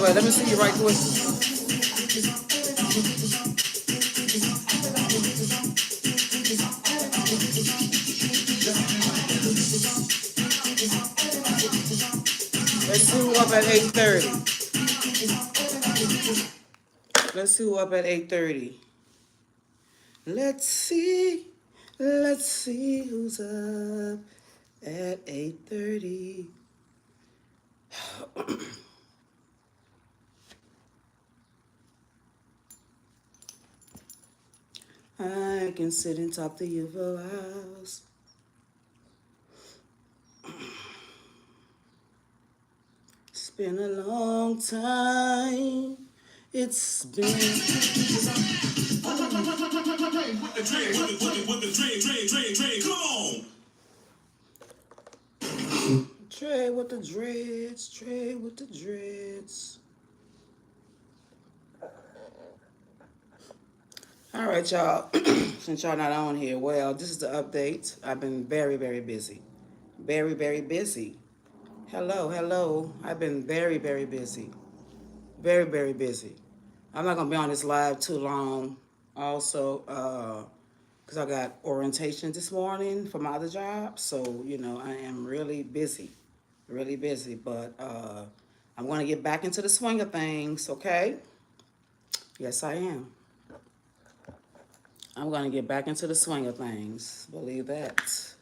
but let me see you right quick. Let's see who up at 8:30. Let's see who up at 8:30. Let's see. Let's see who's up at 8:30. I can sit and talk to you for hours. It's been a long time. It's been With the dread, come on. Trey with the dreads, Trey with the dreads. All right, y'all. Since y'all not on here, well, this is the update. I've been very, very busy. Very, very busy. Hello, hello. I've been very, very busy. Very, very busy. I'm not gonna be on this live too long. Also, because I got orientation this morning for my other job, so I am really busy, really busy. But I'm gonna get back into the swing of things. Okay? Yes, I am. I'm gonna get back into the swing of things. Believe that.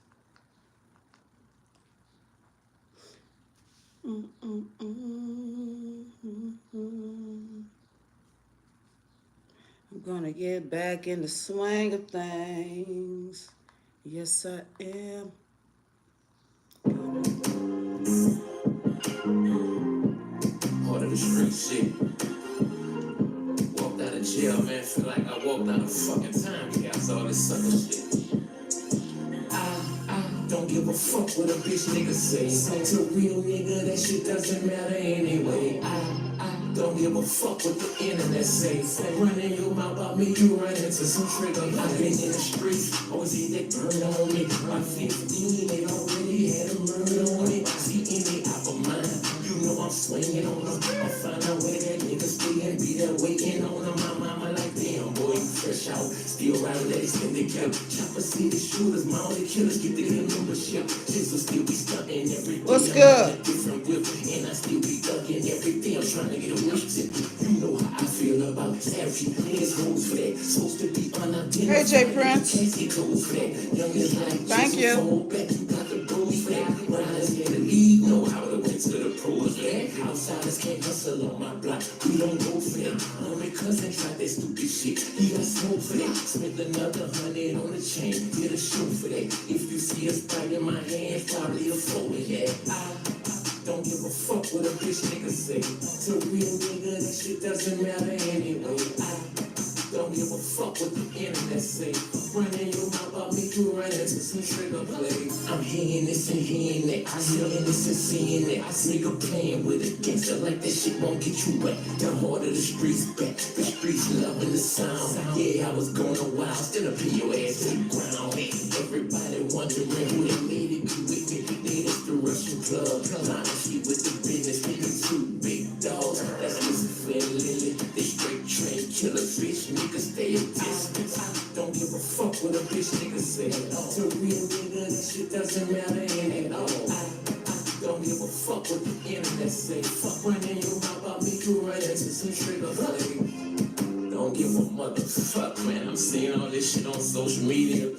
I'm gonna get back in the swing of things. Yes, I am. Part of the street shit. Walked out of jail, man. Feel like I walked out of fucking time capsule. All this sucker shit. I don't give a fuck what a bitch nigga say. To a real nigga, that shit doesn't matter anyway. I don't give a fuck what the internet say. Running your mouth about me, you run into some trigger. I've been in the streets, always see that burn on me. I'm 15, they already had a murder on me. See any apple mine, you know I'm swinging on them. I'll find out where that nigga stay and be there waiting on them. My mama like, damn boy, you fresh out. Still right, let it spin the cap. Chopper see the shooters, my only killers get the hit membership. This will still be stunting every day. What's good? Different whip, and I still be ducking every day. I'm trying to get a whip tip. You know how I feel about savage niggas hoes for that. Supposed to be unidentified. Hey, Jay Prince. Can't get close for that. Young is like, Thank you. Back, you got the bros for that. Riders in the league know how to win to the pros for that. Outsiders can't hustle on my block. We don't go for that. My cousin tried that stupid shit. He got smoke for that. Spent another 100 on the chain. Get a shoe for that. If you see a sprite in my hand, probably a fold of that. I don't give a fuck what a bitch nigga say. To a real nigga, that shit doesn't matter anyway. I don't give a fuck what the internet say. Running your mouth about me, you run into some trigger play. I'm hearing this and hearing that. I'm seeing this and seeing that. I nigga playing with a gangster like that shit won't get you wet. The heart of the streets back. The streets loving the sound. Yeah, I was going wild. Still up in your ass to the ground. Everybody wondering who they made it be with me. They just the Russian club. Honestly with the business. Nigga two big dogs. That's Lucifer and Lily. They straight train killers. Bitch niggas stay a distance. I don't give a fuck what a bitch nigga say. To a real nigga, that shit doesn't matter at all. I don't give a fuck what the internet say. Fuck running your mouth about me, you run into some trigger play. Don't give a motherfuck, man. I'm seeing all this shit on social media,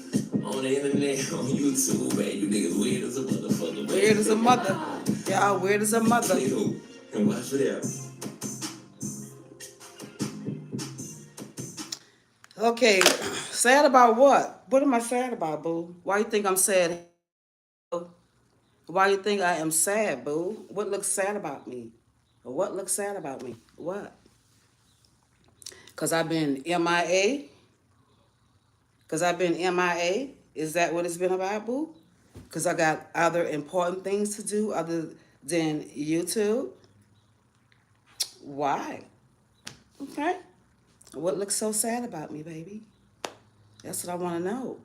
on the internet, on YouTube, man. You niggas weird as a motherfucker, man. Weird as a mother. Y'all weird as a mother. And watch for that. Okay, sad about what? What am I sad about, boo? Why you think I'm sad? Why you think I am sad, boo? What looks sad about me? What looks sad about me? What? Because I've been MIA? Because I've been MIA? Is that what it's been about, boo? Because I got other important things to do other than YouTube? Why? Okay. What looks so sad about me, baby? That's what I want to know.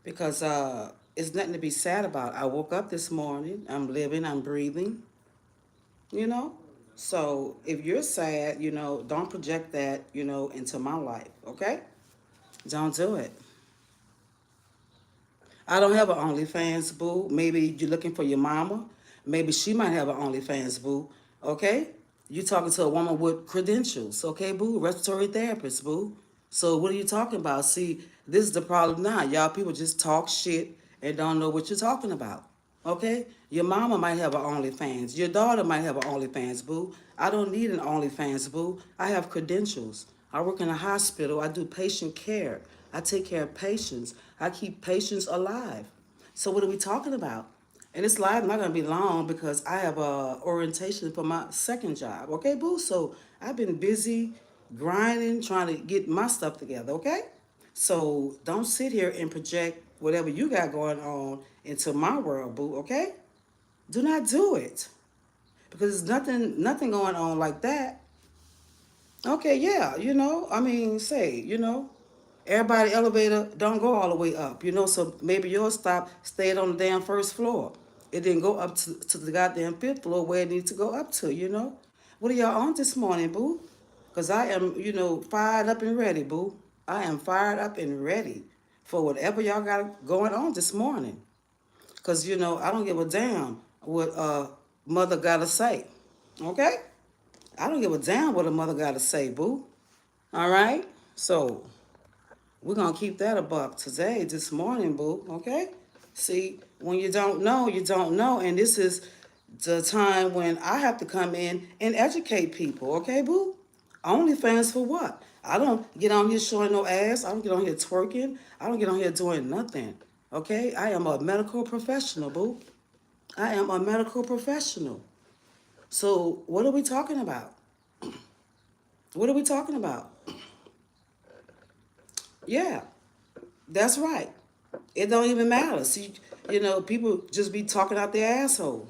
Because it's nothing to be sad about. I woke up this morning. I'm living. I'm breathing. You know? So if you're sad, don't project that, into my life, okay? Don't do it. I don't have an OnlyFans, boo. Maybe you're looking for your mama. Maybe she might have an OnlyFans, boo. Okay? You talking to a woman with credentials, okay, boo? Respiratory therapist, boo. So what are you talking about? See, this is the problem now. Y'all people just talk shit and don't know what you're talking about. Okay? Your mama might have an OnlyFans. Your daughter might have an OnlyFans, boo. I don't need an OnlyFans, boo. I have credentials. I work in a hospital. I do patient care. I take care of patients. I keep patients alive. So what are we talking about? And this live not gonna be long because I have a orientation for my second job. Okay, boo. So I've been busy grinding, trying to get my stuff together. Okay. So don't sit here and project whatever you got going on into my world, boo. Okay. Do not do it because there's nothing going on like that. Okay, yeah, I mean, everybody elevator don't go all the way up, so maybe yours stayed on the damn first floor. It didn't go up to the goddamn fifth floor where it needs to go up to. What are y'all on this morning, boo? Because I am, fired up and ready, boo. I am fired up and ready for whatever y'all got going on this morning. Because, I don't give a damn what mother got to say, okay? I don't give a damn what a mother got to say, boo. All right? So we're going to keep that a buck today, this morning, boo. Okay? See, when you don't know, you don't know. And this is the time when I have to come in and educate people. Okay, boo? OnlyFans for what? I don't get on here showing no ass. I don't get on here twerking. I don't get on here doing nothing. Okay? I am a medical professional, boo. I am a medical professional. So what are we talking about? What are we talking about? Yeah, that's right. It don't even matter. See, people just be talking out their asshole.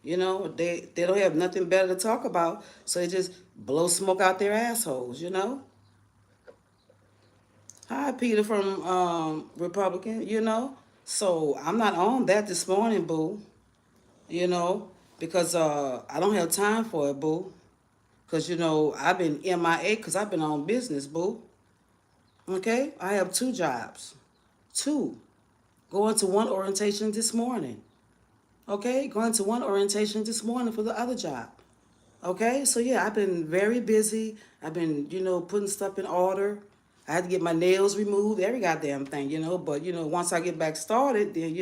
They don't have nothing better to talk about, so they just blow smoke out their assholes. Hi, Peter from Republican. So I'm not on that this morning, boo. You know, because I don't have time for it, boo. Because I've been MIA because I've been on business, boo. Okay, I have two jobs, two. Going to one orientation this morning. Okay, going to one orientation this morning for the other job. Okay, so yeah, I've been very busy. I've been, putting stuff in order. I had to get my nails removed, every goddamn thing. But, once I get back started, then,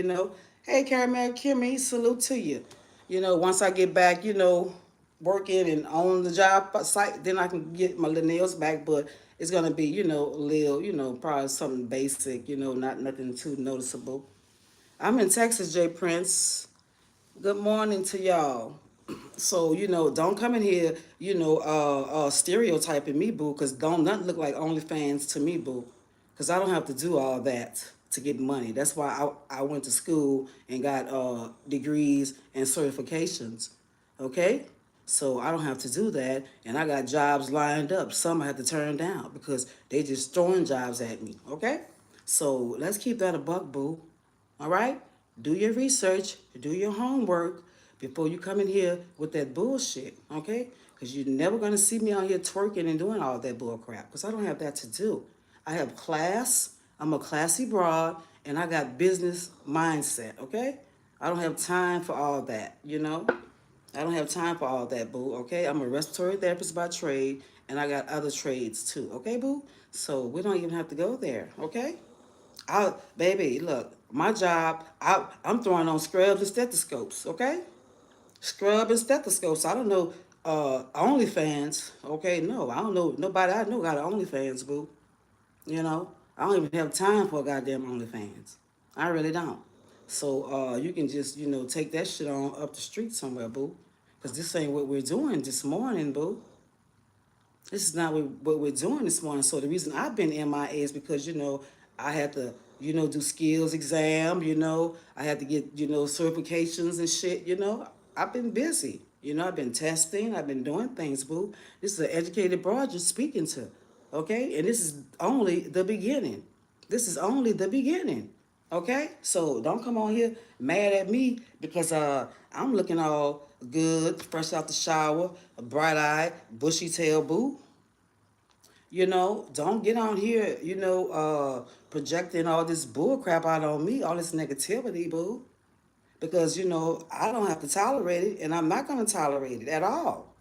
hey, Caramel Kimmy, salute to you. Once I get back, working and on the job site, then I can get my little nails back. But it's going to be, a little, probably something basic, not nothing too noticeable. I'm in Texas, J Prince. Good morning to y'all. So, don't come in here, stereotyping me, boo, because don't nothing look like OnlyFans to me, boo. Because I don't have to do all that to get money. That's why I went to school and got degrees and certifications. Okay? So I don't have to do that. And I got jobs lined up. Some I had to turn down because they just throwing jobs at me. Okay? So let's keep that a buck, boo. All right? Do your research, do your homework before you come in here with that bullshit, okay? Because you're never going to see me on here twerking and doing all that bull crap because I don't have that to do. I have class, I'm a classy broad, and I got business mindset, okay? I don't have time for all that. I don't have time for all that, boo, okay? I'm a respiratory therapist by trade, and I got other trades too, okay, boo? So we don't even have to go there, okay? Baby, look, my job, I'm throwing on scrubs and stethoscopes, okay? Scrub and stethoscopes. I don't know OnlyFans, okay? No, I don't know. Nobody I know got an OnlyFans, boo. I don't even have time for a goddamn OnlyFans. I really don't. So you can just, take that shit on up the street somewhere, boo. Because this ain't what we're doing this morning, boo. This is not what we're doing this morning. So the reason I've been MIA is because, I had to, do skills exam, I had to get, certifications and shit. I've been busy. I've been testing, I've been doing things, boo. This is an educated broad you're speaking to. Okay? And this is only the beginning. This is only the beginning. Okay? So don't come on here mad at me because I'm looking all good, fresh out the shower, bright eyed, bushy tail boo. Don't get on here, projecting all this bull crap out on me, all this negativity, boo. Because, I don't have to tolerate it and I'm not gonna tolerate it at all.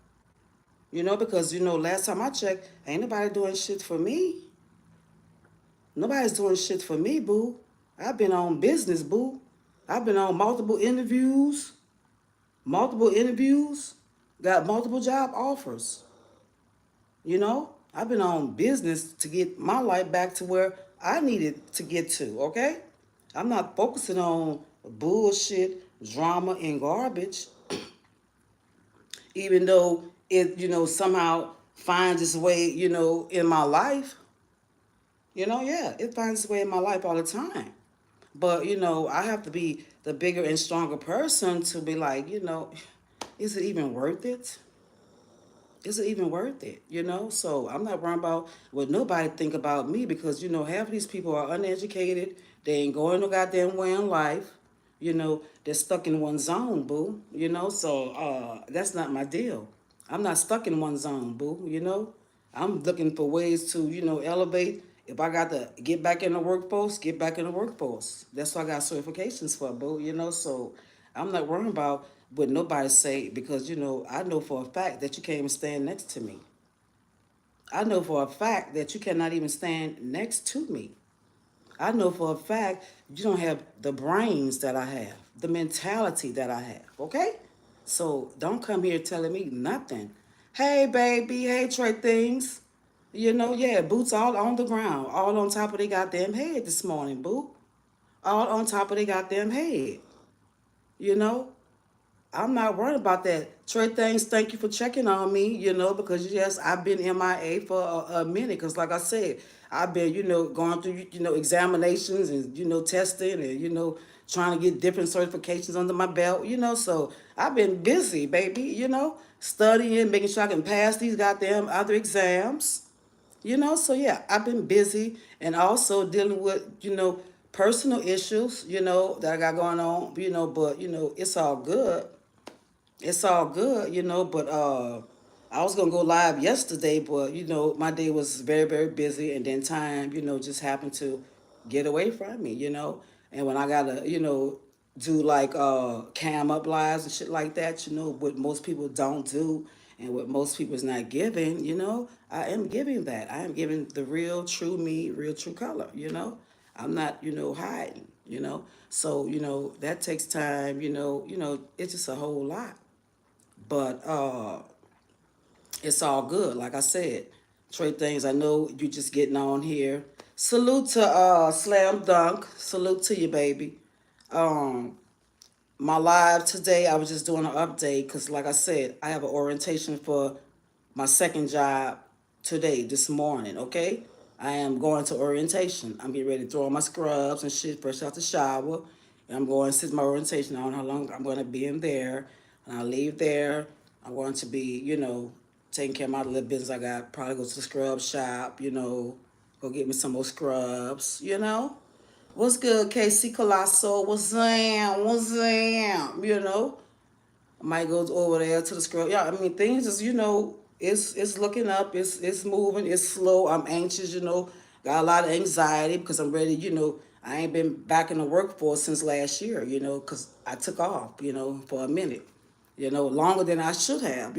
Because last time I checked, ain't nobody doing shit for me. Nobody's doing shit for me, boo. I've been on business, boo. I've been on multiple interviews, got multiple job offers. I've been on business to get my life back to where I needed to get to, okay? I'm not focusing on bullshit, drama, and garbage, even though it, somehow finds its way, in my life. Yeah, it finds its way in my life all the time. But, I have to be the bigger and stronger person to be like, is it even worth it? Is it even worth it? So I'm not worrying about what nobody think about me because half of these people are uneducated. They ain't going no goddamn way in life. They're stuck in one zone, boo. So that's not my deal. I'm not stuck in one zone, boo. I'm looking for ways to elevate. If I got to get back in the workforce, get back in the workforce. That's what I got certifications for, boo. So I'm not worrying about what nobody say because I know for a fact that you can't even stand next to me. I know for a fact that you cannot even stand next to me. I know for a fact you don't have the brains that I have, the mentality that I have, okay? So don't come here telling me nothing. Hey, baby, hey, Trey Things. Yeah, boots all on the ground, all on top of their goddamn head this morning, boo. All on top of their goddamn head. You know? I'm not worried about that. Trey Things, thank you for checking on me, because yes, I've been MIA for a minute. Because, like I said, I've been, going through, examinations and, testing and, trying to get different certifications under my belt, So I've been busy, baby, studying, making sure I can pass these goddamn other exams, So yeah, I've been busy and also dealing with, personal issues, that I got going on, but, it's all good. It's all good, but I was gonna go live yesterday, but my day was very, very busy and then time, just happened to get away from me, And when I gotta, do like cam up lives and shit like that, what most people don't do and what most people is not giving, I am giving that. I am giving the real true me, real true color, I'm not, hiding, So, that takes time, it's just a whole lot. But it's all good. Like I said, Trey Things, I know you just getting on here. Salute to Slam Dunk. Salute to you, baby. Um, my live today, I was just doing an update because, like I said, I have an orientation for my second job today, this morning, okay? I am going to orientation. I'm getting ready to throw on my scrubs and shit, fresh out the shower. And I'm going to sit my orientation. I don't know how long I'm going to be in there. And I leave there. I'm going to be, taking care of my little business I got. Probably go to the scrub shop, go get me some more scrubs, What's good, KC Colosso? What's up? What's up? I might go over there to the scrub. Yeah, I mean things is it's looking up. It's moving. It's slow. I'm anxious. Got a lot of anxiety because I'm ready. I ain't been back in the workforce since last year. Because I took off. For a minute. Longer than I should have.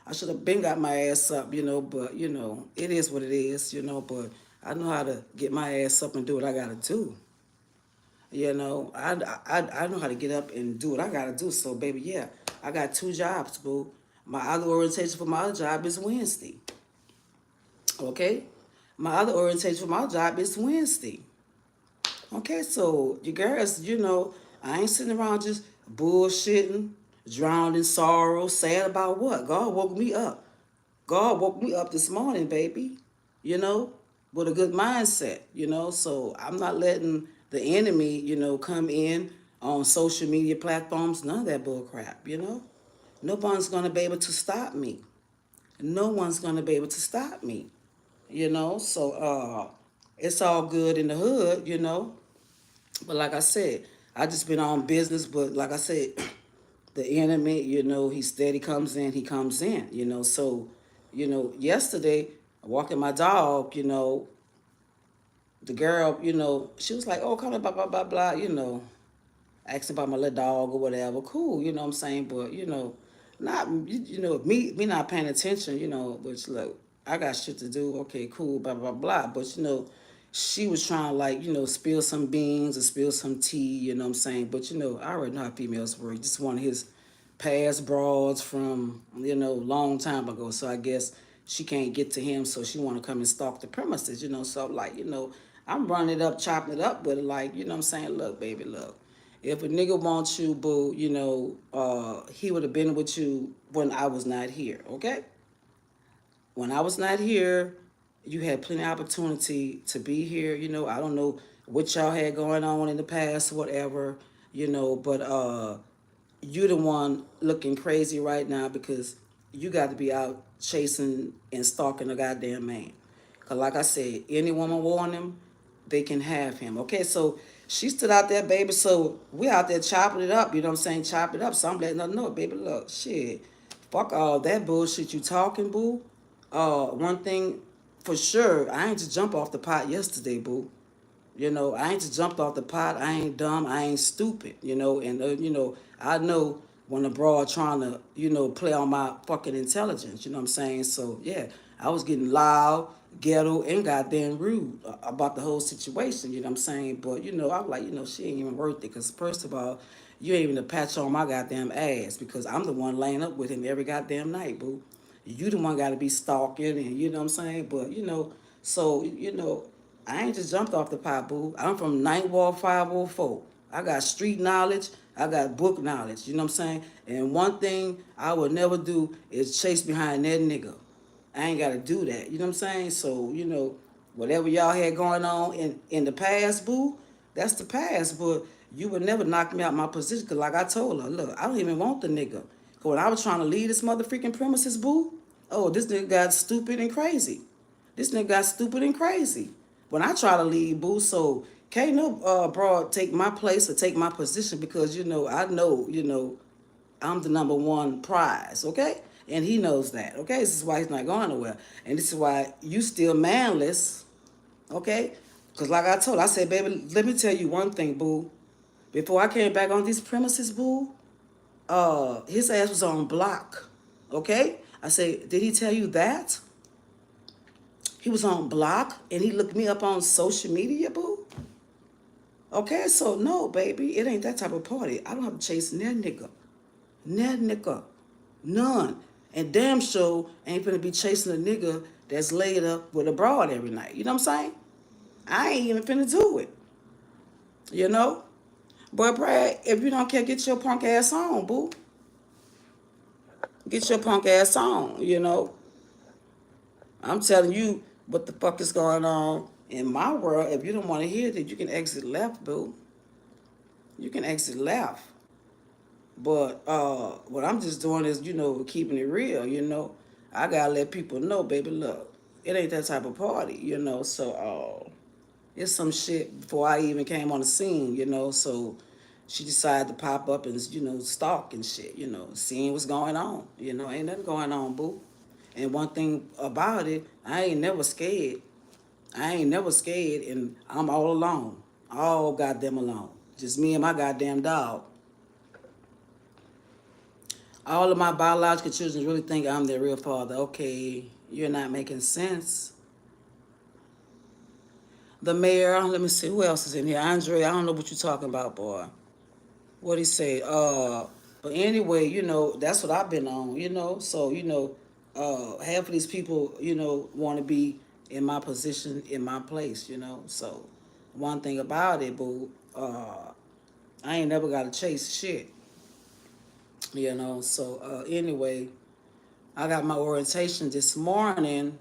I should have been got my ass up. But it is what it is. But I know how to get my ass up and do what I gotta do. I know how to get up and do what I gotta do. So, baby, yeah, I got two jobs, boo. My other orientation for my other job is Wednesday. Okay? My other orientation for my job is Wednesday. Okay, so you girls, I ain't sitting around just bullshitting, drowned in sorrow, sad about what? God woke me up. God woke me up this morning, baby, you know, with a good mindset, So I'm not letting the enemy, come in on social media platforms, none of that bull crap. No one's going to be able to stop me. No one's going to be able to stop me. So it's all good in the hood. But like I said, I just been on business. But like I said, the enemy, he steady comes in. He comes in. So, yesterday walking my dog, the girl, she was like, "Oh, come on, blah blah blah blah," asking about my little dog or whatever. Cool, you know what I'm saying? But not me not paying attention, which look, I got shit to do. Okay, cool, blah blah blah. But she was trying to like, spill some beans or spill some tea, you know what I'm saying? But I already know how females work. Just one of his past broads from, long time ago. So I guess she can't get to him, so she wanna come and stalk the premises, So like, I'm running it up, chopping it up with it, like, I'm saying, look, baby, look. If a nigga wants you, boo, he would have been with you when I was not here, okay? When I was not here, you had plenty of opportunity to be here. I don't know what y'all had going on in the past, whatever, but you the one looking crazy right now because you got to be out chasing and stalking a goddamn man. Cause like I said, any woman want him, they can have him. Okay, so she stood out there, baby. So we out there chopping it up. You know what I'm saying? Chop it up. So I'm letting her know, baby. Look, shit, fuck all that bullshit you talking, boo. One thing for sure, I ain't just jump off the pot yesterday, boo. I ain't just jumped off the pot. I ain't dumb. I ain't stupid. And I know when a broad trying to, play on my fucking intelligence. You know what I'm saying? So yeah, I was getting loud, ghetto, and goddamn rude about the whole situation. You know what I'm saying? But I was like, she ain't even worth it. Cause first of all, you ain't even a patch on my goddamn ass because I'm the one laying up with him every goddamn night, boo. You the one got to be stalking, and you know what I'm saying. But so I ain't just jumped off the pot, boo. I'm from Ninth Ward 504. I got street knowledge. I got book knowledge. You know what I'm saying? And one thing I would never do is chase behind that nigga. I ain't got to do that. You know what I'm saying? So, whatever y'all had going on in the past, boo, that's the past. But you would never knock me out my position. Because, like I told her, look, I don't even want the nigga. Because when I was trying to leave this motherfucking premises, boo, oh, this nigga got stupid and crazy. This nigga got stupid and crazy. When I try to leave, boo, so can't no broad take my place or take my position because, I know, I'm the number one prize, okay? And he knows that, okay? This is why he's not going nowhere. And this is why you still manless, okay? Because like I told, I said, baby, let me tell you one thing, boo. Before I came back on these premises, boo, his ass was on block, okay? I said, did he tell you that? He was on block and he looked me up on social media, boo. Okay, so no, baby, it ain't that type of party. I don't have to chase that nigga. That nigga. None. And damn sure ain't finna be chasing a nigga that's laid up with a broad every night. You know what I'm saying? I ain't even finna do it. You know? But Brad, if you don't care, get your punk ass on, boo. Get your punk ass on, I'm telling you what the fuck is going on in my world. If you don't want to hear that, you can exit left, boo. You can exit left. But what I'm just doing is, keeping it real, I gotta let people know, baby, look, it ain't that type of party, So it's some shit before I even came on the scene, So she decided to pop up and, stalk and shit, seeing what's going on, ain't nothing going on, boo. And one thing about it, I ain't never scared. I ain't never scared, and I'm all alone, all goddamn alone, just me and my goddamn dog. All of my biological children really think I'm their real father. Okay, you're not making sense. The mayor, let me see, who else is in here? Andre, I don't know what you're talking about, boy. What he say? But anyway, that's what I've been on, So, half of these people, want to be in my position, in my place, So, one thing about it, boo, I ain't never got to chase shit, So, anyway, I got my orientation this morning.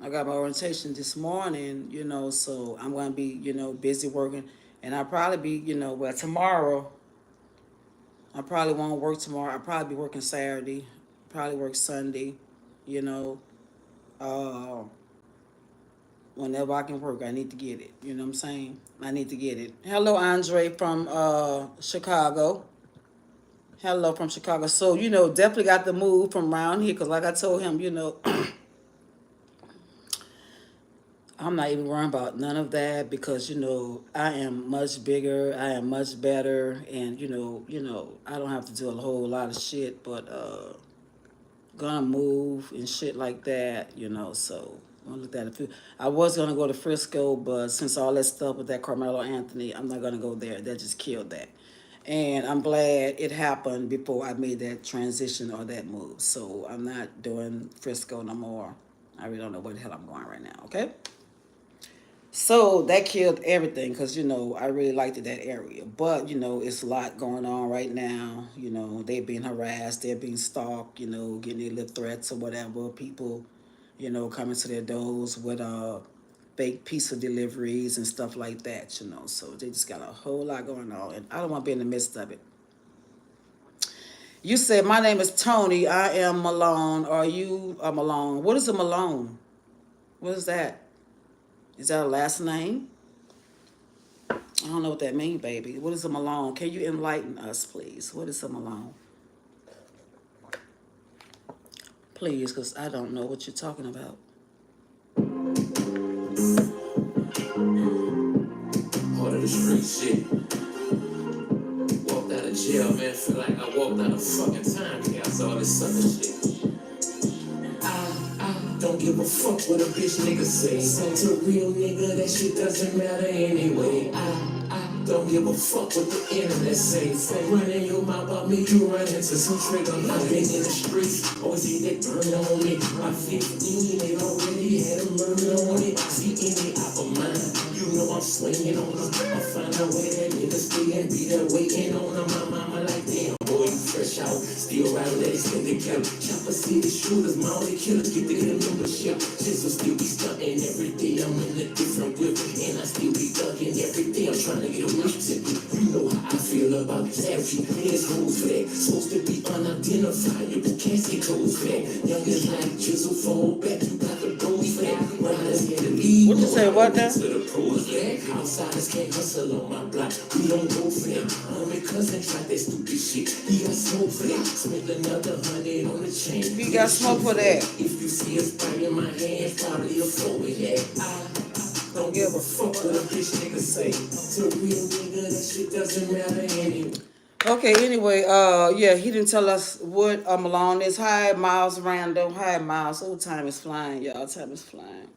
I got my orientation this morning, so I'm going to be, busy working. And I'll probably be, well, tomorrow, I probably won't work tomorrow. I'll probably be working Saturday, probably work Sunday, you know. Uh, Whenever I can work, I need to get it. You know what I'm saying? I need to get it. Hello, Andre from Chicago. Hello from Chicago. So, definitely got to move from around here because, like I told him, I'm not even worrying about none of that because, I am much bigger. I am much better. And, I don't have to do a whole lot of shit, but gonna move and shit like that, so I looked at a few. I was gonna go to Frisco, but since all that stuff with that Carmelo Anthony, I'm not gonna go there. That just killed that. And I'm glad it happened before I made that transition or that move. So I'm not doing Frisco no more. I really don't know where the hell I'm going right now, okay? So that killed everything because, I really liked it, that area. But, it's a lot going on right now. They're being harassed, they're being stalked, getting their little threats or whatever. People, coming to their doors with fake pizza deliveries and stuff like that, So they just got a whole lot going on. And I don't want to be in the midst of it. You said, my name is Tony. I am Malone. Are you Malone? What is a Malone? What is that? Is that a last name? I don't know what that means, baby. What is a Malone? Can you enlighten us, please? What is a Malone? Please, because I don't know what you're talking about. Part of the street shit. Walked out of jail, man. Feel like I walked out of fucking time chaos. All this other shit. I don't give a fuck what a bitch nigga say. To a real nigga, that shit doesn't matter anyway. I don't give a fuck what the internet say. Running your mouth about me, you run into some trigger. I've been in the streets, always hit that burn on me. I'm 15, they already had a murder on it. See any out of mine, you know I'm swinging on them. I find out where that nigga stay and be there waiting on them. My mama like, damn, boy, you fresh out. Still right with that extended cap. Chopper city shooters, my only killers get the membership. Just will still be stunting every day. I'm in a different whip, and I still be thugging every day. I'm trying to get a whip tip. You know how I feel about this average. There's hoes for that. Supposed to be unidentified. You can't see clothes for that. Young as like chisel fall back. You got the goals for that. Riders get the lead. What you say? What now? To the pros for that. Outsiders can't hustle on my block. We don't go for that. My cousin tried that stupid shit. He got smoke for that. Spent another 100 on the chain. He got smoke for that. If you see us bringing my hand, probably a flow with that. I don't give a fuck what a bitch nigga say. To a real nigga, that shit doesn't matter anyway. Okay, anyway, yeah, he didn't tell us what Malone is. Hi, Miles Randall. Hi, Miles. Oh, time is flying, y'all. Time is flying.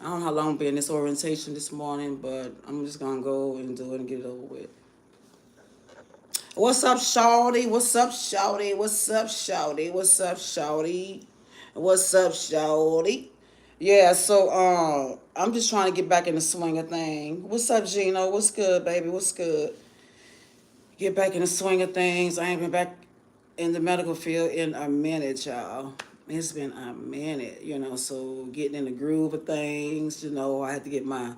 I don't know how long I'll be in this orientation this morning, but I'm just gonna go and do it and get it over with. What's up, Shawty? What's up, Shawty? What's up, Shawty? What's up, Shawty? What's up, Shawty? Yeah, so I'm just trying to get back in the swing of thing. What's up, Gino? What's good, baby? What's good? Get back in the swing of things. I ain't been back in the medical field in a minute, y'all. It's been a minute, so getting in the groove of things, I had to get my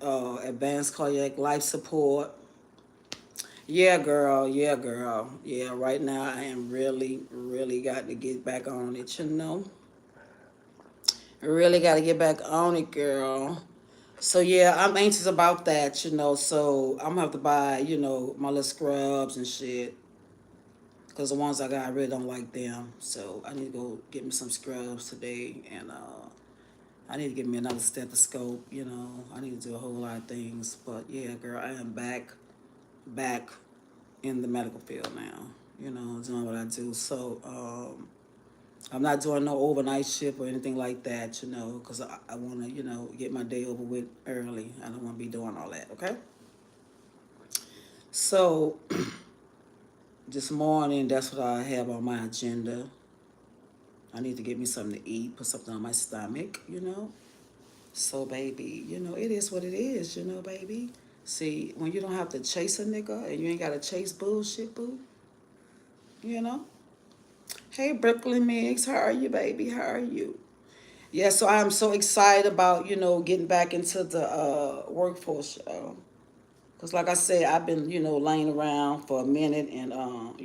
advanced cardiac life support. Yeah, girl. Yeah, girl. Yeah, right now I am really, really got to get back on it. Really got to get back on it, girl. So yeah, I'm anxious about that. So I'm gonna have to buy, my little scrubs and shit. Cause the ones I got, I really don't like them. So I need to go get me some scrubs today, and I need to get me another stethoscope. I need to do a whole lot of things. But yeah, girl, I am back in the medical field now. Doing what I do. So I'm not doing no overnight shift or anything like that. Because I want to, get my day over with early. I don't want to be doing all that. Okay. So this morning, that's what I have on my agenda. I need to get me something to eat, put something on my stomach. So, baby, it is what it is, baby. See, when you don't have to chase a nigga and you ain't got to chase bullshit, boo, you know? Hey, Brooklyn Mix, how are you, baby? How are you? Yeah, so I'm so excited about, getting back into the workforce. Because, like I said, I've been, laying around for a minute and, I've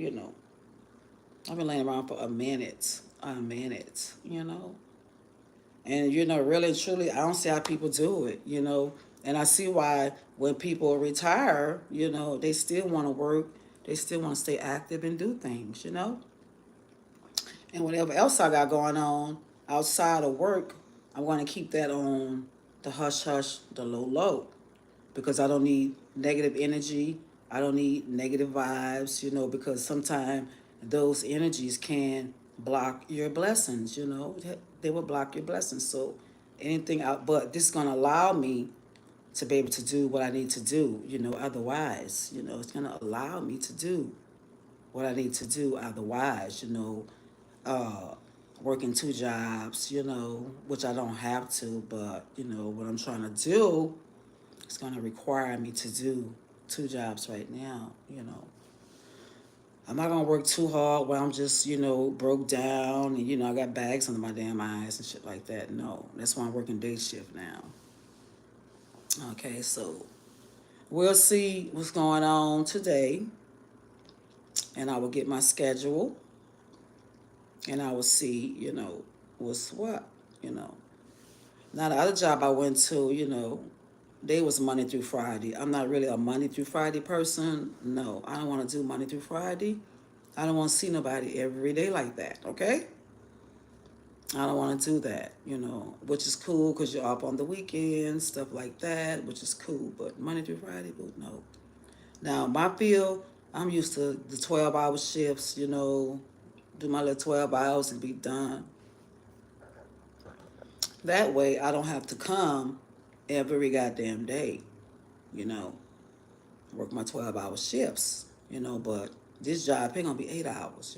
been laying around for a minute, And, really and truly, I don't see how people do it. And I see why when people retire, they still want to work, they still want to stay active and do things. And whatever else I got going on outside of work, I want to keep that on the hush hush, the low low, because I don't need negative energy. I don't need negative vibes, because sometimes those energies can block your blessings. They will block your blessings. So anything out, but this is going to allow me to be able to do what I need to do, otherwise, it's going to allow me to do what I need to do otherwise, uh, working two jobs, which I don't have to, but, what I'm trying to do is going to require me to do two jobs right now. I'm not going to work too hard where I'm just, broke down and, I got bags under my damn eyes and shit like that. No, that's why I'm working day shift now. Okay, so we'll see what's going on today, and I will get my schedule, and I will see, what's what, you know. Now the other job I went to, they was Monday through Friday. I'm not really a Monday through Friday person. No, I don't want to do Monday through Friday. I don't want to see nobody every day like that. Okay, I don't want to do that, which is cool because you're up on the weekends, stuff like that, which is cool. But Monday through Friday, but no. Now my field, I'm used to the 12-hour shifts, do my little 12 hours and be done. That way I don't have to come every goddamn day, you know, work my 12-hour shifts, but this job ain't gonna be 8 hours,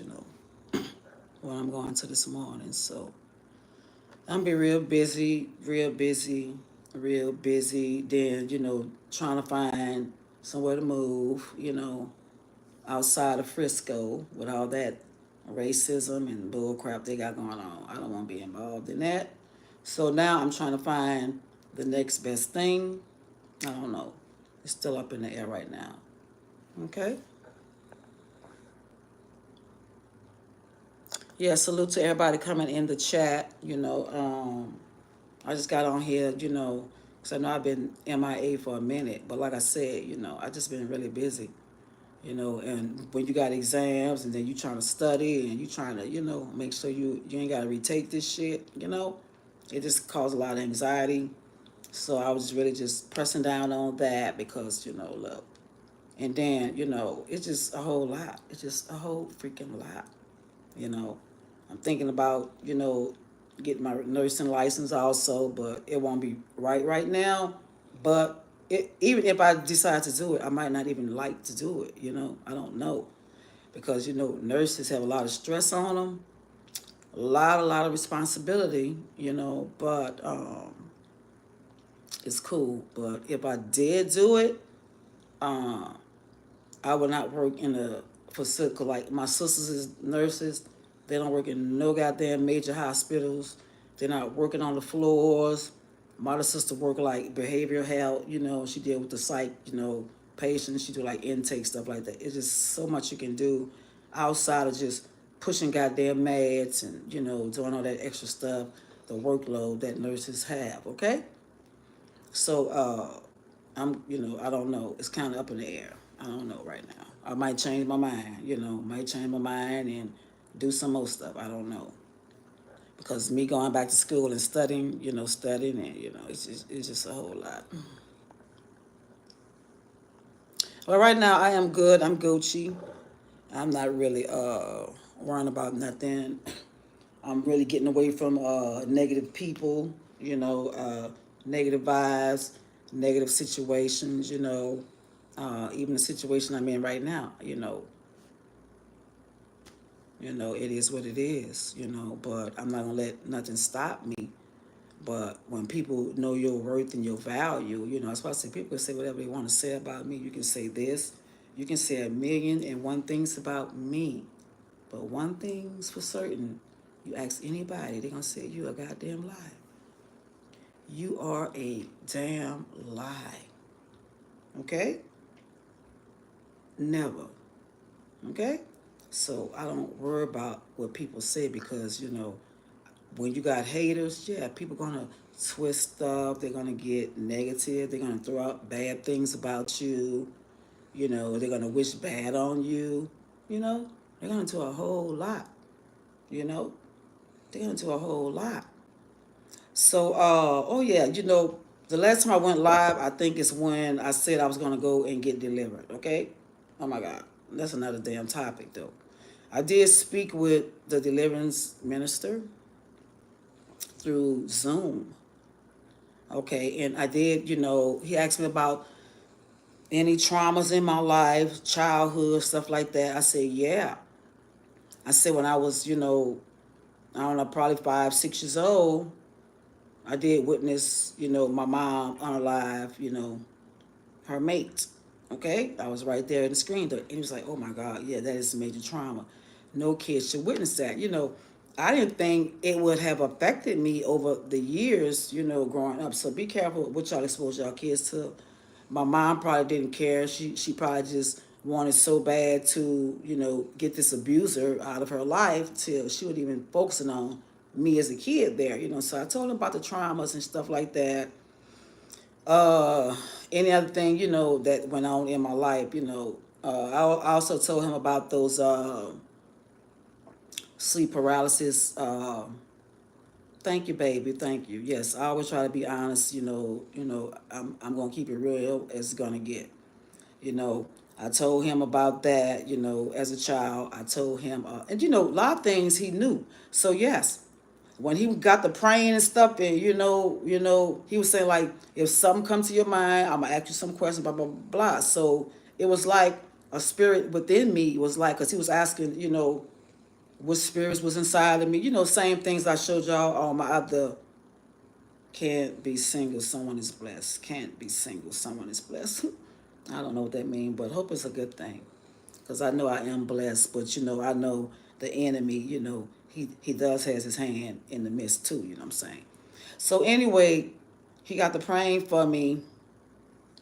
when I'm going to this morning. So I'm gonna be real busy, real busy, real busy. Then, trying to find somewhere to move, outside of Frisco with all that racism and bull crap they got going on. I don't want to be involved in that. So now I'm trying to find the next best thing. I don't know. It's still up in the air right now. Okay? Yeah, salute to everybody coming in the chat. I just got on here, because I know I've been MIA for a minute. But like I said, I just been really busy. And when you got exams and then you trying to study and you trying to, make sure you ain't got to retake this shit, it just caused a lot of anxiety. So I was really just pressing down on that because, look. And then, it's just a whole lot. It's just a whole freaking lot, you know. I'm thinking about, getting my nursing license also, but it won't be right now. But even if I decide to do it, I might not even like to do it. I don't know. Because, nurses have a lot of stress on them, a lot of responsibility, but it's cool. But if I did do it, um, I would not work in a facility. Like my sisters is nurses. They don't work in no goddamn major hospitals. They're not working on the floors. My other sister work like behavioral health. She deal with the psych, patients. She do like intake stuff like that. It's just so much you can do outside of just pushing goddamn meds and, doing all that extra stuff, the workload that nurses have, okay? So I don't know. It's kind of up in the air. I don't know right now. I might change my mind, might change my mind and do some more stuff. I don't know. Because me going back to school and studying and, it's just a whole lot. Well, right now I am good. I'm Gucci. I'm not really worrying about nothing. I'm really getting away from negative people, negative vibes, negative situations, even the situation I'm in right now, it is what it is, but I'm not gonna let nothing stop me. But when people know your worth and your value, that's why I say people can say whatever they want to say about me. You can say this, you can say 1,000,001 things about me. But one thing's for certain, you ask anybody, they're gonna say you a goddamn lie. You are a damn lie. Okay? Never. Okay? So I don't worry about what people say because, when you got haters, yeah, people gonna twist stuff. They're gonna get negative. They're gonna throw out bad things about you. They're gonna wish bad on you. You know, they're gonna do a whole lot. You know, they're gonna do a whole lot. So, oh yeah, the last time I went live, I think is when I said I was gonna go and get delivered. Okay. Oh my God, that's another damn topic though. I did speak with the deliverance minister through Zoom. Okay, and I did, he asked me about any traumas in my life, childhood, stuff like that. I said, yeah. I said, when I was, I don't know, probably 5, 6 years old, I did witness, my mom unalive, her mate. Okay, I was right there in the screen. And he was like, "Oh my God, yeah, that is major trauma. No kid should witness that." I didn't think it would have affected me over the years, growing up. So be careful what y'all expose y'all kids to. My mom probably didn't care. She probably just wanted so bad to, get this abuser out of her life till she would even focusing on me as a kid there. So I told him about the traumas and stuff like that. uh any other thing that went on in my life. I also told him about those sleep paralysis. Thank you, baby, thank you. Yes, I always try to be honest. I'm gonna keep it real as it's gonna get. you know I told him about that. As a child, I told him, and a lot of things he knew. So yes, when he got the praying and stuff, and he was saying like, if something comes to your mind, I'm gonna ask you some questions, blah blah blah. So it was like a spirit within me was like, because he was asking, what spirits was inside of me. Same things I showed y'all on my other. Can't be single, someone is blessed. Can't be single, someone is blessed. I don't know what that means, but hope it's a good thing. Because I know I am blessed, but I know the enemy, he does has his hand in the midst too, you know what I'm saying? So anyway, he got the praying for me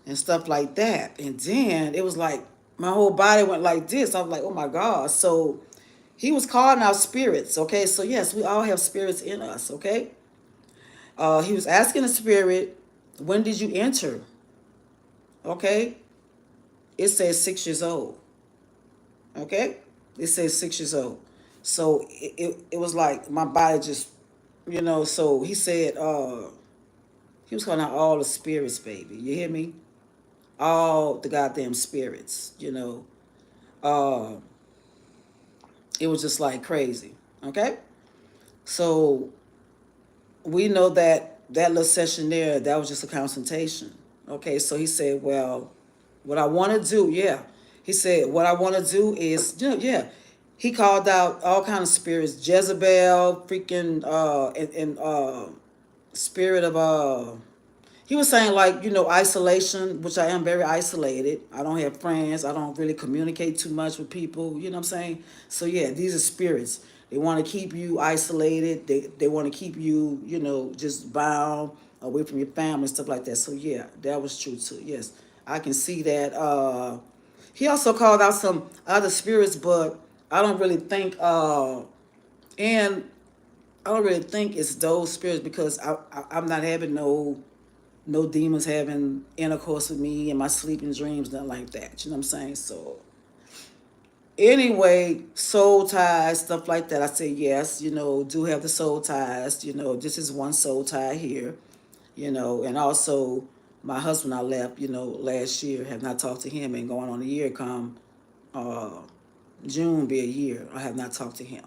and stuff like that. And then it was like my whole body went like this. I was like, oh my God. So he was calling out spirits, okay? So yes, we all have spirits in us, okay? He was asking the spirit, when did you enter? Okay? It says 6 years old. Okay? It says 6 years old. So it was like my body just, so he said, he was calling out all the spirits, baby. You hear me? All the goddamn spirits, Uh, it was just like crazy. Okay? So we know that that little session there, that was just a consultation. Okay, so he said, well, what I want to do, yeah. He said, what I want to do is, yeah. He called out all kind of spirits, Jezebel, freaking, and spirit of he was saying like, isolation, which I am very isolated. I don't have friends. I don't really communicate too much with people. You know what I'm saying? So yeah, these are spirits. They want to keep you isolated. They want to keep you, just bound away from your family and stuff like that. So yeah, that was true too. Yes, I can see that. He also called out some other spirits, but I don't really think and I don't really think it's those spirits because I'm not having no demons having intercourse with me in my sleeping dreams, nothing like that. You know what I'm saying? So anyway, soul ties, stuff like that. I say yes, do have the soul ties. This is one soul tie here, and also my husband I left, last year, have not talked to him, and going on a year come uh June be a year. I have not talked to him.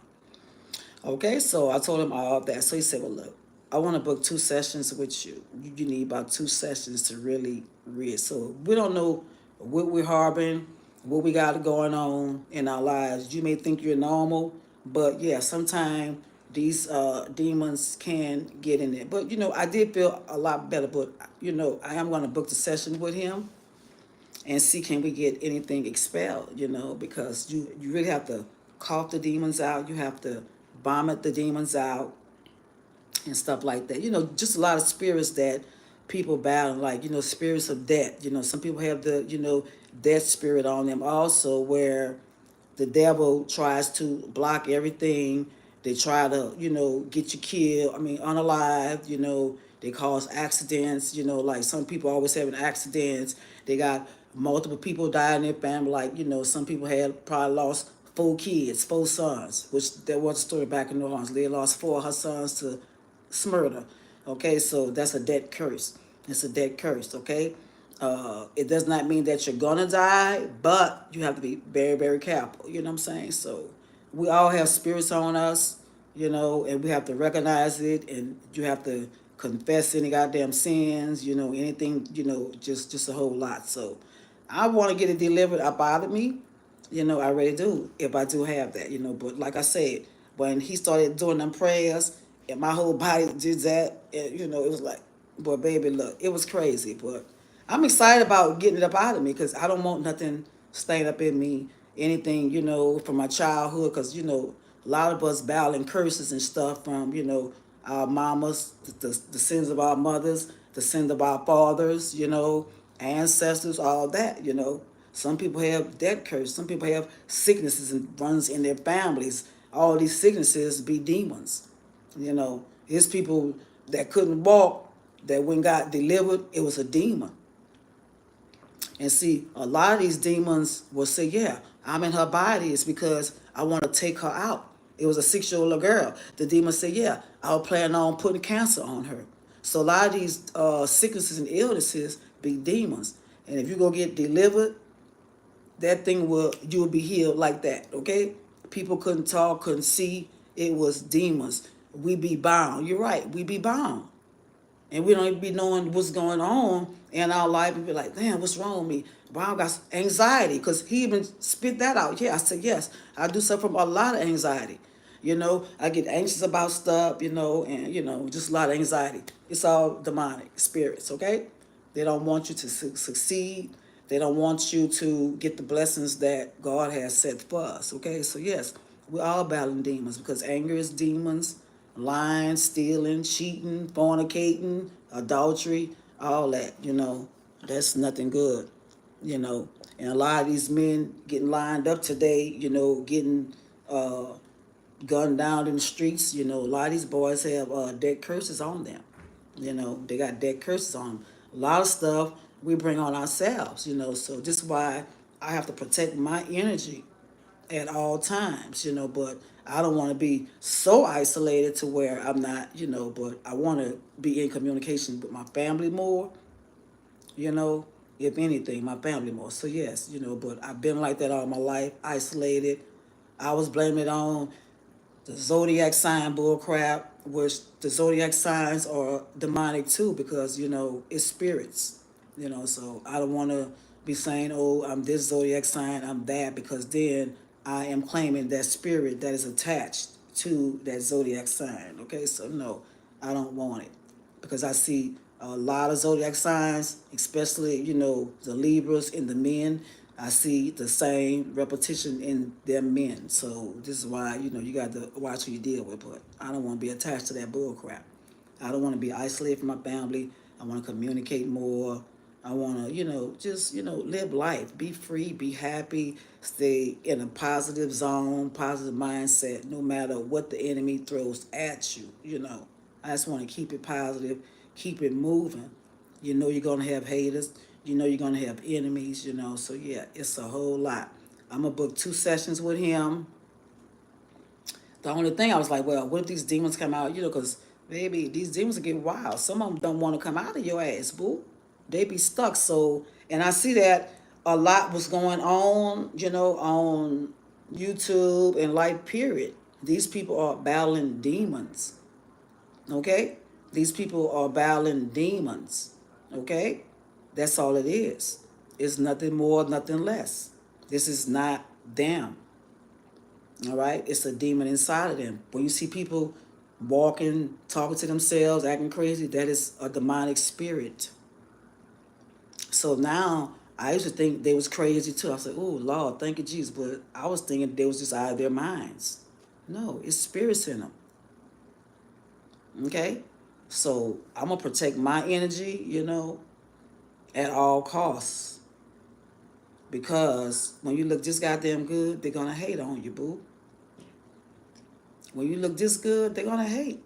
Okay, so I told him all of that. So he said, well, look, I want to book 2 sessions with you. You need about 2 sessions to really read. So we don't know what we're harboring, what we got going on in our lives. You may think you're normal, but yeah, sometimes these demons can get in there. But, I did feel a lot better. But, I am going to book the session with him and see can we get anything expelled, because you really have to cough the demons out. You have to vomit the demons out and stuff like that. Just a lot of spirits that people battle, like, spirits of death. Some people have the, death spirit on them also, where the devil tries to block everything They try to, get you killed. I mean, unalive. They cause accidents. Like some people always having accidents. They got multiple people die in their family. Like, some people had probably lost 4 kids, 4 sons, which there was a story back in New Orleans. They lost 4 of her sons to murder. Okay, so that's a debt curse. It's a debt curse. Okay, it does not mean that you're gonna die, but you have to be very, very careful. You know what I'm saying? So we all have spirits on us, and we have to recognize it, and you have to confess any goddamn sins. Anything. Just a whole lot. So I want to get it delivered up out of me. I really do, if I do have that, But like I said, when he started doing them prayers and my whole body did that, and, it was like, boy, baby, look, it was crazy. But I'm excited about getting it up out of me because I don't want nothing staying up in me, anything, from my childhood. Because, a lot of us battling curses and stuff from, our mamas, the sins of our mothers, the sins of our fathers, ancestors, all that. Some people have that curse. Some people have sicknesses and runs in their families. All these sicknesses be demons. It's people that couldn't walk that when got delivered, it was a demon. And see, a lot of these demons will say, yeah, I'm in her body. It's because I want to take her out. It was a 6-year-old girl. The demon said, yeah, I was planning on putting cancer on her. So a lot of these sicknesses and illnesses be demons. And if you go get delivered, that thing you'll be healed like that. Okay, people couldn't talk, couldn't see. It was demons. We be bound. You're right, we be bound, and we don't even be knowing what's going on in our life. We be like, damn, what's wrong with me? Brown got anxiety, because he even spit that out. Yeah, I said, yes, I do suffer from a lot of anxiety. I get anxious about stuff, and just a lot of anxiety. It's all demonic spirits. Okay, they don't want you to succeed. They don't want you to get the blessings that God has set for us. Okay, so yes, we're all battling demons, because anger is demons, lying, stealing, cheating, fornicating, adultery, all that. That's nothing good. You know, and a lot of these men getting lined up today. Getting uh, gunned down in the streets. A lot of these boys have dead curses on them. They got dead curses on them. A lot of stuff we bring on ourselves. So this is why I have to protect my energy at all times. But I don't want to be so isolated to where I'm not. But I want to be in communication with my family more. You know, if anything, my family more. So yes, but I've been like that all my life, isolated. I was blaming it on the zodiac sign bull crap, which the zodiac signs are demonic too, because it's spirits. So I don't want to be saying, oh, I'm this zodiac sign, I'm that, because then I am claiming that spirit that is attached to that zodiac sign. Okay, so no, I don't want it, because I see a lot of zodiac signs, especially the Libras and the men. I see the same repetition in them men. So this is why you got to watch who you deal with. But I don't want to be attached to that bull crap. I don't want to be isolated from my family. I want to communicate more. I want to, just, live life, be free, be happy, stay in a positive zone, positive mindset, no matter what the enemy throws at you. I just want to keep it positive, keep it moving. You're going to have haters. You're going to have enemies. So, yeah, it's a whole lot. I'm going to book 2 sessions with him. The only thing I was like, well, what if these demons come out? Because, baby, these demons will get wild. Some of them don't want to come out of your ass, boo. They be stuck. So, and I see that a lot was going on, on YouTube and life, period. These people are battling demons. Okay? These people are battling demons. Okay? That's all it is. It's nothing more, nothing less. This is not them. All right? It's a demon inside of them. When you see people walking, talking to themselves, acting crazy, that is a demonic spirit. So now I used to think they was crazy too. I said, oh Lord, thank you, Jesus. But I was thinking they was just out of their minds. No, it's spirits in them. Okay? So I'm gonna protect my energy, at all costs. Because when you look just goddamn good, they're gonna hate on you, boo. When you look this good, they're gonna hate.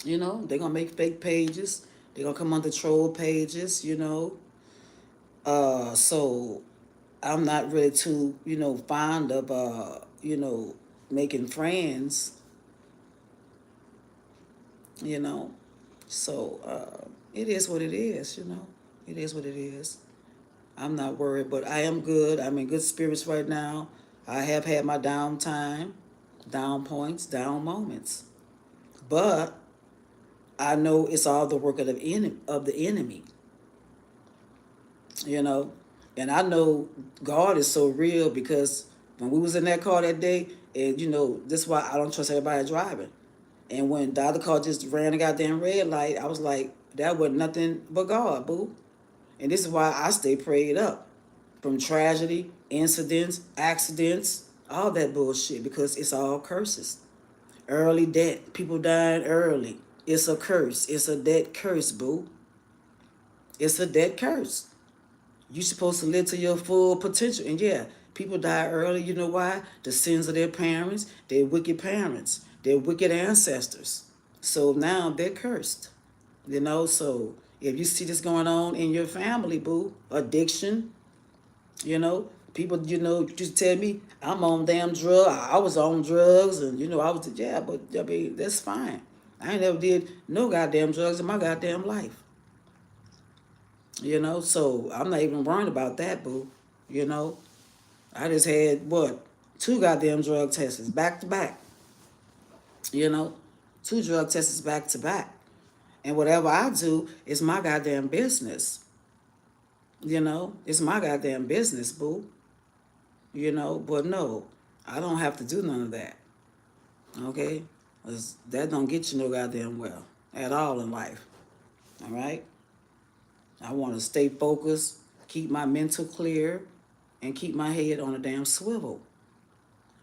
You know, they're gonna make fake pages. They're gonna come on the troll pages. You know, so I'm not really too, fond of, making friends. You know, so it is what it is. You know, it is what it is. I'm not worried, but I am good. I'm in good spirits right now. I have had my down time, down points, down moments, but I know it's all the work of the enemy. You know, and I know God is so real because when we was in that car that day, and this is why I don't trust everybody driving. And when the other car just ran a goddamn red light, I was like, that was nothing but God, boo. And this is why I stay prayed up from tragedy, incidents, accidents, all that bullshit, because it's all curses. Early death, people dying early. It's a curse. It's a debt curse, boo. It's a debt curse. You supposed to live to your full potential. And yeah, people die early. You know why? The sins of their parents, their wicked ancestors. So now they're cursed. So if you see this going on in your family, boo, addiction, people, just tell me I'm on damn drug. I was on drugs, and I was, yeah, but I mean that's fine. I ain't never did no goddamn drugs in my goddamn life. So I'm not even worrying about that, boo. You know, I just had what, two goddamn drug tests back to back. You know, two drug tests back to back, and whatever I do is my goddamn business. It's my goddamn business, boo. But no, I don't have to do none of that. Okay, 'cause that don't get you no goddamn well at all in life. All right. I want to stay focused, keep my mental clear, and keep my head on a damn swivel.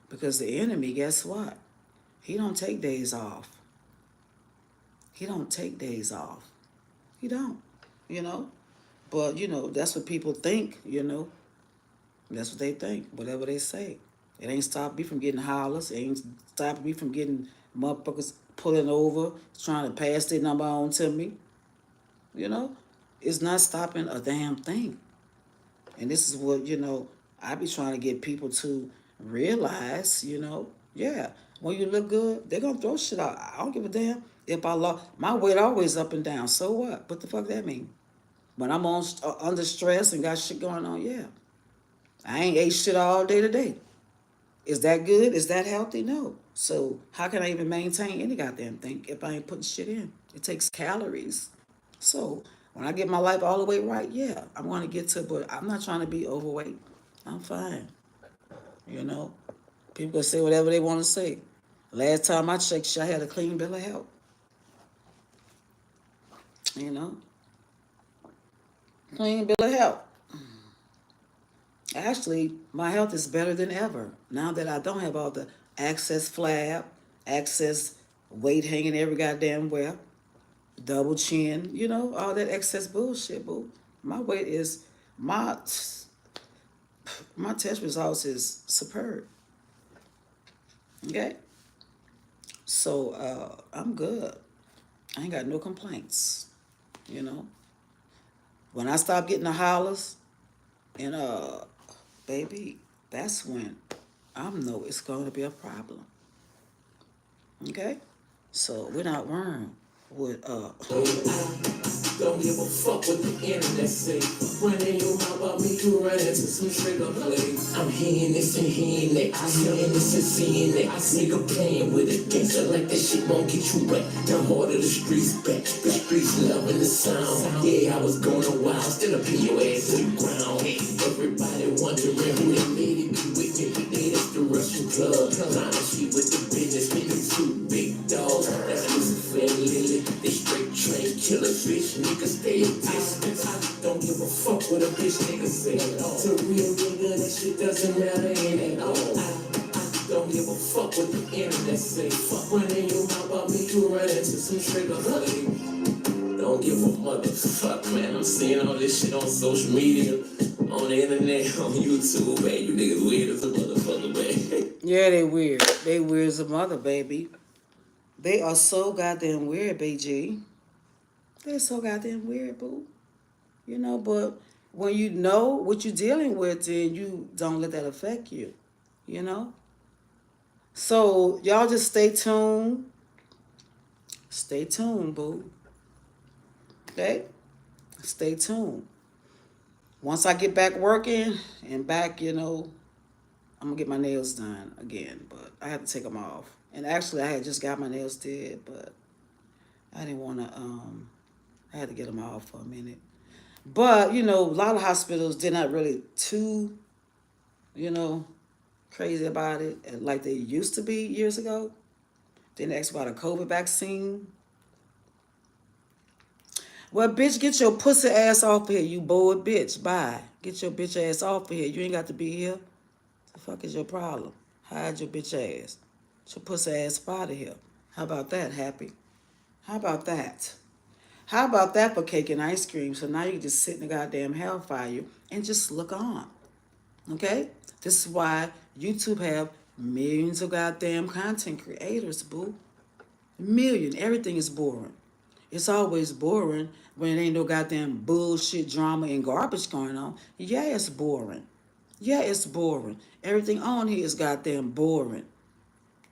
Because the enemy, guess what? He don't take days off. He don't take days off. He don't, you know. But, that's what people think, That's what they think, whatever they say. It ain't stopped me from getting hollers. It ain't stopped me from getting motherfuckers pulling over, trying to pass their number on to me. You know? It's not stopping a damn thing. And this is what, I be trying to get people to realize, yeah, when you look good, they're going to throw shit out. I don't give a damn if I lost. My weight always up and down. So what? What the fuck that mean? When I'm under stress and got shit going on, yeah. I ain't ate shit all day today. Is that good? Is that healthy? No. So how can I even maintain any goddamn thing if I ain't putting shit in? It takes calories. So when I get my life all the way right, yeah, I'm going to get to, but I'm not trying to be overweight. I'm fine. You know, people can say whatever they want to say. Last time I checked, I had a clean bill of health. You know, clean bill of health. Actually, my health is better than ever now that I don't have all the excess flab, excess weight hanging every goddamn where, double chin, all that excess bullshit, boo. My weight is my test results is superb. Okay, so I'm good. I ain't got no complaints. You know, when I stop getting the hollers, and baby, that's when I know it's going to be a problem. Okay, so we're not worrying with Don't give a fuck what the internet say. Running your mouth about me, you run into some trigger play. I'm hearing this and hearing that. I'm hearing this and seeing that. Nigga playing with a gangster like that shit won't get you wet. The heart of the streets back. The streets loving the sound. Yeah, I was going wild, still up in your ass to the ground. Everybody wondering who they made it be with me. They that's the Russian club. Line she with the business. Nigga two big dogs. That's Lucifer and Lily. They straight train killer bitch. Niggas stay in distance. I don't give a fuck what a bitch nigga say. To a real nigga, that shit doesn't matter ain't at all. I don't give a fuck what the internet say. Fuck running your mouth about me, you run into some trigger play. Don't give a motherfuck, man. I'm seeing all this shit on social media, on the internet, on YouTube, man. You niggas weird as a motherfucker, man. Yeah, they weird. They weird as a mother, baby. They are so goddamn weird, BG. They're so goddamn weird, boo. But when you know what you're dealing with, then you don't let that affect you. You know? So y'all just stay tuned. Stay tuned, boo. Okay? Stay tuned. Once I get back working and back, I'm gonna get my nails done again, but I had to take them off. And actually, I had just got my nails did, but I didn't want to. I had to get them off for a minute. But a lot of hospitals they're not really too, you know, crazy about it like they used to be years ago. Then they asked about a COVID vaccine. Well, bitch, get your pussy ass off of here, you bored bitch. Bye. Get your bitch ass off of here. You ain't got to be here. The fuck is your problem? Hide your bitch ass. Get your pussy ass up out of here. How about that, Happy? How about that? How about that for cake and ice cream? So now you can just sit in the goddamn hellfire and just look on. Okay? This is why YouTube have millions of goddamn content creators, boo. Million. Everything is boring. It's always boring when it ain't no goddamn bullshit drama and garbage going on. Yeah, it's boring. Yeah, it's boring. Everything on here is goddamn boring.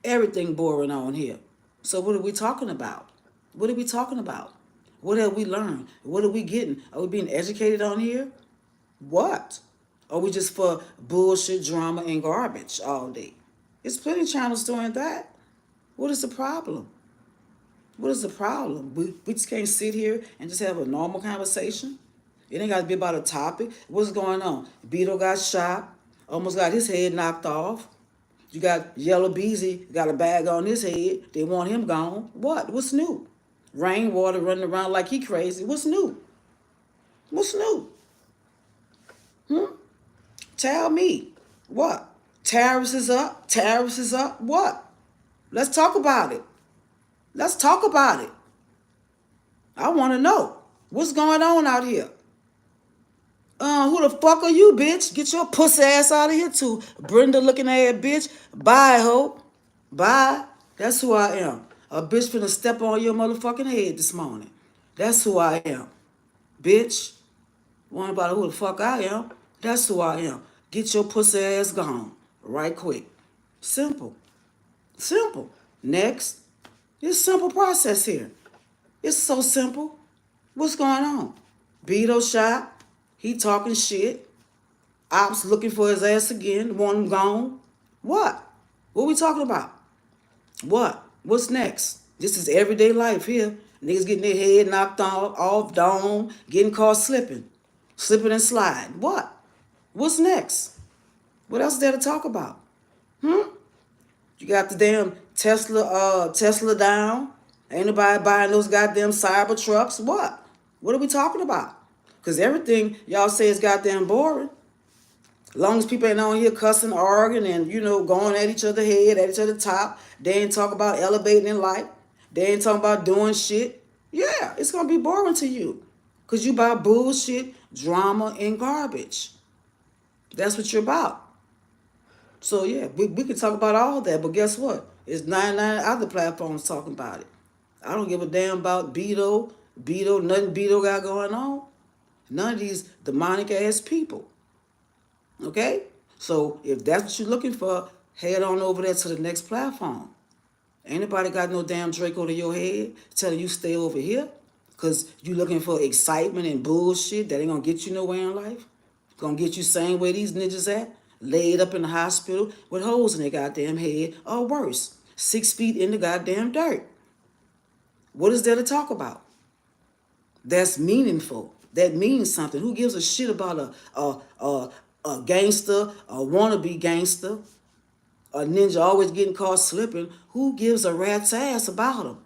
Everything boring on here. So what are we talking about? What are we talking about? What have we learned? What are we getting? Are we being educated on here? What? Are we just for bullshit, drama, and garbage all day? There's plenty of channels doing that. What is the problem? What is the problem? We just can't sit here and just have a normal conversation. It ain't got to be about a topic. What's going on? Beto got shot, almost got his head knocked off. You got Yellow Beezy, got a bag on his head. They want him gone. What? What's new? Rainwater running around like he crazy. What's new? What's new? Tell me. What? Tariffs is up. Tariffs is up. What? Let's talk about it. Let's talk about it. I want to know what's going on out here. Who the fuck are you, bitch? Get your pussy ass out of here too. Brenda looking ass bitch. Bye, ho. Bye. That's who I am. A bitch finna step on your motherfucking head this morning. That's who I am. Bitch. One about who the fuck I am. That's who I am. Get your pussy ass gone. Right quick. Simple. Simple. Next. It's a simple process here. It's so simple. What's going on? Beto shot. He talking shit. Ops looking for his ass again. Want him gone. What? What we talking about? What? What's next? This is everyday life here. Niggas getting their head knocked off, down, getting caught slipping. Slipping and sliding. What? What's next? What else is there to talk about? You got the damn Tesla down. Ain't nobody buying those goddamn cyber trucks. What? What are we talking about? Because everything y'all say is goddamn boring. As long as people ain't on here cussing, arguing, and, going at each other head, at each other top, they ain't talk about elevating in life. They ain't talking about doing shit. Yeah, it's going to be boring to you. Because you buy bullshit, drama, and garbage. That's what you're about. So, yeah, we can talk about all that, but guess what? It's 99 other platforms talking about it. I don't give a damn about nothing Beto got going on. None of these demonic ass people. Okay? So if that's what you're looking for, head on over there to the next platform. Ain't nobody got no damn Draco to your head telling you stay over here. Because you looking for excitement and bullshit that ain't going to get you nowhere in life. Going to get you same way these ninjas at. Laid up in the hospital with holes in their goddamn head or worse. 6 feet in the goddamn dirt. What is there to talk about? That's meaningful. That means something. Who gives a shit about a gangster, a wannabe gangster, a ninja always getting caught slipping? Who gives a rat's ass about them?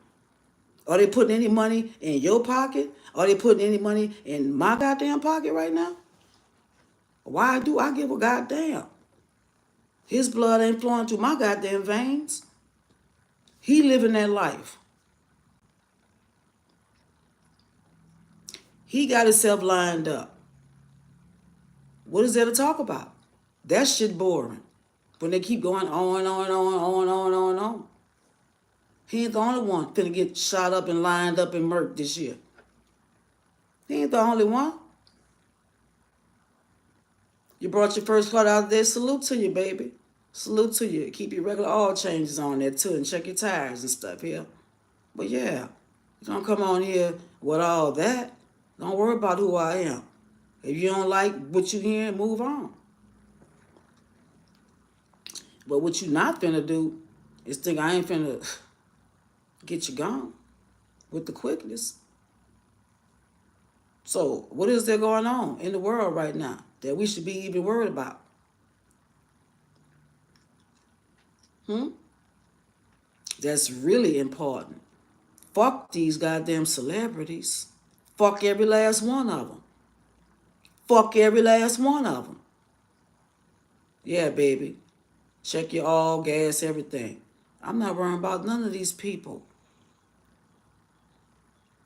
Are they putting any money in your pocket? Are they putting any money in my goddamn pocket right now? Why do I give a goddamn? His blood ain't flowing through my goddamn veins. He living that life. He got himself lined up. What is there to talk about? That shit boring. When they keep going on and on and on and on and on and on and on. He ain't the only one finna get shot up and lined up and murked this year. He ain't the only one. You brought your first car out there. Salute to you, baby. Salute to you. Keep your regular oil changes on there too, and check your tires and stuff here. But yeah, don't come on here with all that. Don't worry about who I am. If you don't like what you hear, move on. But what you not finna do is think I ain't finna get you gone with the quickness. So what is there going on in the world right now that we should be even worried about? That's really important. Fuck these goddamn celebrities. Fuck every last one of them. Fuck every last one of them. Yeah, baby. Check your oil, gas, everything. I'm not worrying about none of these people.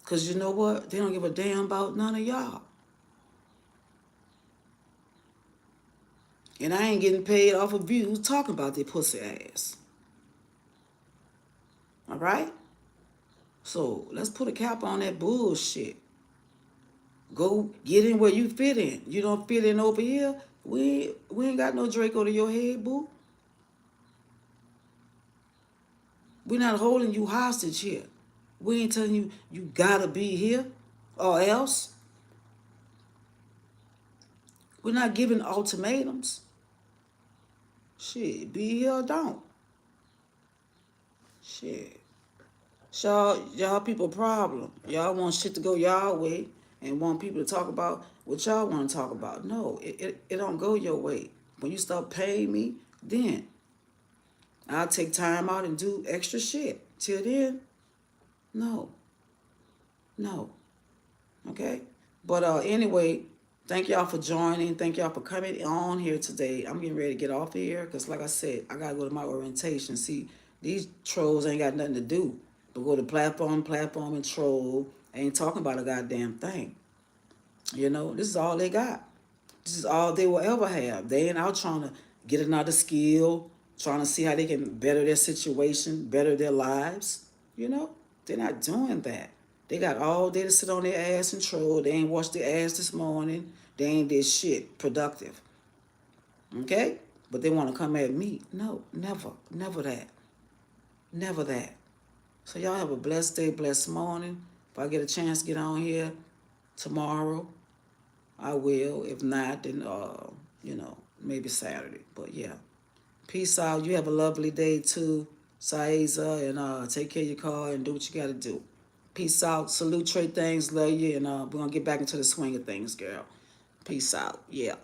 Because you know what? They don't give a damn about none of y'all. And I ain't getting paid off of views talking about their pussy ass. All right? So let's put a cap on that bullshit. Go get in where you fit in. You don't fit in over here. We ain't got no Draco to your head, boo. We're not holding you hostage here. We ain't telling you you gotta be here or else. We're not giving ultimatums. Shit, be here or don't. Shit. Y'all people problem. Y'all want shit to go y'all way and want people to talk about what y'all want to talk about. No, it don't go your way. When you start paying me, then I'll take time out and do extra shit. Till then, no. No. Okay? But anyway, thank y'all for joining. Thank y'all for coming on here today. I'm getting ready to get off of here because, like I said, I got to go to my orientation. See, these trolls ain't got nothing to do but go to platform, and troll. Ain't talking about a goddamn thing. You know, this is all they got. This is all they will ever have. They ain't out trying to get another skill, trying to see how they can better their situation, better their lives. You know, they're not doing that. They got all day to sit on their ass and troll. They ain't washed their ass this morning. They ain't did shit productive. Okay? But they want to come at me. No, never. Never that. Never that. So y'all have a blessed day, blessed morning. If I get a chance to get on here tomorrow, I will. If not, then maybe Saturday. But yeah. Peace out. You have a lovely day too, Saiza, and take care of your car and do what you gotta do. Peace out. Salute Trey Things. Love you. And we're gonna get back into the swing of things, girl. Peace out. Yeah.